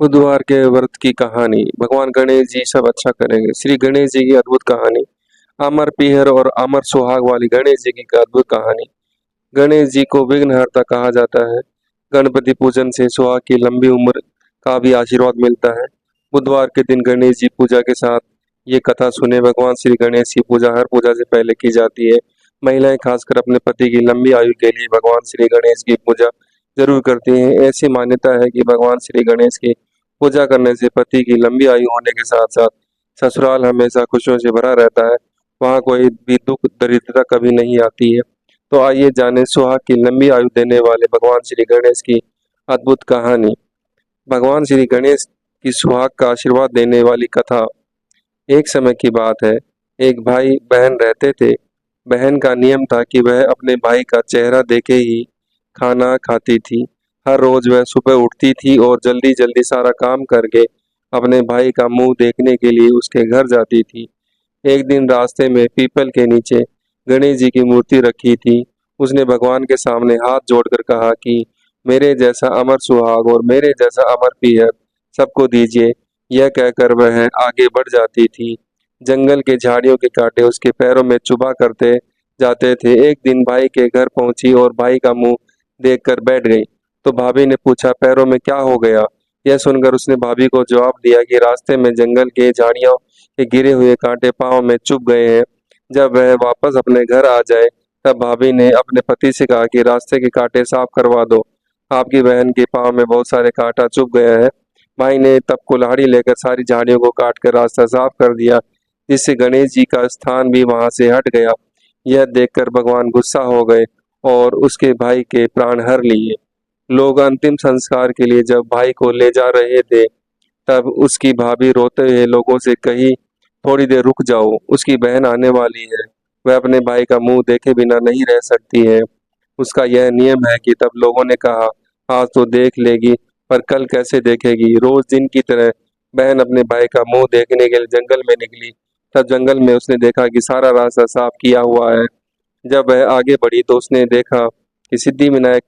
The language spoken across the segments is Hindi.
बुधवार के व्रत की कहानी। भगवान गणेश जी सब अच्छा करेंगे। श्री गणेश जी की अद्भुत कहानी। अमर पीहर और अमर सुहाग वाली गणेश जी की अद्भुत कहानी। गणेश जी को विघ्नहर्ता कहा जाता है। गणपति पूजन से सुहाग की लंबी उम्र का भी आशीर्वाद मिलता है। बुधवार के दिन गणेश जी पूजा के साथ ये कथा सुने। भगवान श्री गणेश की पूजा हर पूजा से पहले की जाती है। महिलाएं खासकर अपने पति की लंबी आयु के लिए भगवान श्री गणेश की पूजा जरूर करती हैं। ऐसी मान्यता है कि भगवान श्री गणेश की पूजा करने से पति की लंबी आयु होने के साथ साथ ससुराल हमेशा खुशियों से भरा रहता है। वहाँ कोई भी दुख दरिद्रता कभी नहीं आती है। तो आइए जाने सुहाग की लंबी आयु देने वाले भगवान श्री गणेश की अद्भुत कहानी। भगवान श्री गणेश की सुहाग का आशीर्वाद देने वाली कथा। एक समय की बात है, एक भाई बहन रहते थे। बहन का नियम था कि वह अपने भाई का चेहरा देखे ही खाना खाती थी। हर रोज वह सुबह उठती थी और जल्दी जल्दी सारा काम करके अपने भाई का मुंह देखने के लिए उसके घर जाती थी। एक दिन रास्ते में पीपल के नीचे गणेश जी की मूर्ति रखी थी। उसने भगवान के सामने हाथ जोड़कर कहा कि मेरे जैसा अमर सुहाग और मेरे जैसा अमर पीहर सबको दीजिए। यह कहकर वह आगे बढ़ जाती थी। जंगल के झाड़ियों के कांटे उसके पैरों में चुभा करते जाते थे। एक दिन भाई के घर पहुंची और भाई का मुंह देखकर बैठ गई। तो भाभी ने पूछा, पैरों में क्या हो गया? यह सुनकर उसने भाभी को जवाब दिया कि रास्ते में जंगल के झाड़ियों के गिरे हुए कांटे पांव में चुभ गए हैं। जब वह वापस अपने घर आ जाए तब भाभी ने अपने पति से कहा कि रास्ते के कांटे साफ करवा दो, आपकी बहन के पांव में बहुत सारे कांटा चुभ गया है। भाई ने तब कुल्हाड़ी लेकर सारी झाड़ियों को काट कर रास्ता साफ कर दिया, जिससे गणेश जी का स्थान भी वहां से हट गया। यह देखकर भगवान गुस्सा हो गए और उसके भाई के प्राण हर लिए। लोग अंतिम संस्कार के लिए जब भाई को ले जा रहे थे तब उसकी भाभी रोते हुए लोगों से कही, थोड़ी देर रुक जाओ, उसकी बहन आने वाली है। वह अपने भाई का मुंह देखे बिना नहीं रह सकती है। उसका यह नियम है कि तब लोगों ने कहा, आज तो देख लेगी पर कल कैसे देखेगी। रोज दिन की तरह बहन अपने भाई का मुंह देखने के लिए जंगल में निकली। तब जंगल में उसने देखा कि सारा रास्ता साफ किया हुआ है। जब वह आगे बढ़ी तो उसने देखा कि सिद्धि विनायक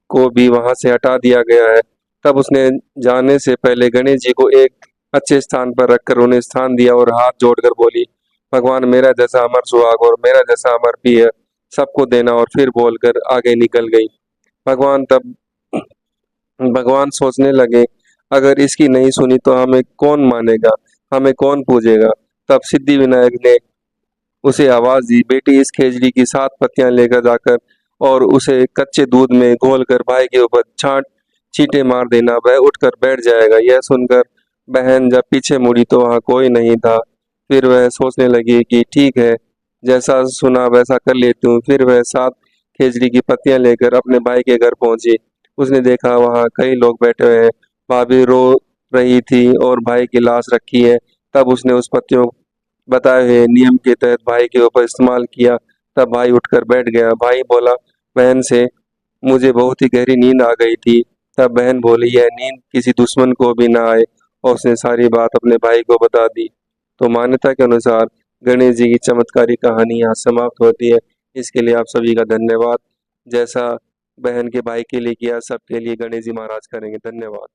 को भी वहां से हटा दिया गया है। तब उसने जाने से पहले गणेश जी को एक अच्छे स्थान पर रखकर उन्हें स्थान दिया और हाथ जोड़कर बोली, भगवान मेरा जैसा अमर सुहाग और मेरा जैसा अमर पीहर सबको देना। और फिर बोलकर आगे निकल गई। भगवान तब भगवान सोचने लगे, अगर इसकी नहीं सुनी तो हमें कौन मानेगा, हमें कौन पूजेगा। तब सिद्धि विनायक ने उसे आवाज दी, बेटी इस खेजड़ी की 7 पत्तियां लेकर जाकर और उसे कच्चे दूध में घोलकर भाई के ऊपर छांट छींटे मार देना, वह उठकर बैठ जाएगा। यह सुनकर बहन जब पीछे मुड़ी तो वहां कोई नहीं था। फिर वह सोचने लगी कि ठीक है, जैसा सुना वैसा कर लेती हूँ। फिर वह 7 खेजड़ी की पत्तियां लेकर अपने भाई के घर पहुंची। उसने देखा वहां कई लोग बैठे हुए हैं। भाभी रो रही थी और भाई की लाश रखी है। तब उसने उस पत्तियों बताए हुए नियम के तहत भाई के ऊपर इस्तेमाल किया। तब भाई उठकर बैठ गया। भाई बोला बहन से, मुझे बहुत ही गहरी नींद आ गई थी। तब बहन बोली, यह नींद किसी दुश्मन को भी ना आए। और उसने सारी बात अपने भाई को बता दी। तो मान्यता के अनुसार गणेश जी की चमत्कारी कहानी यहाँ समाप्त होती है। इसके लिए आप सभी का धन्यवाद। जैसा बहन के भाई के लिए किया, सबके लिए गणेश जी महाराज करेंगे। धन्यवाद।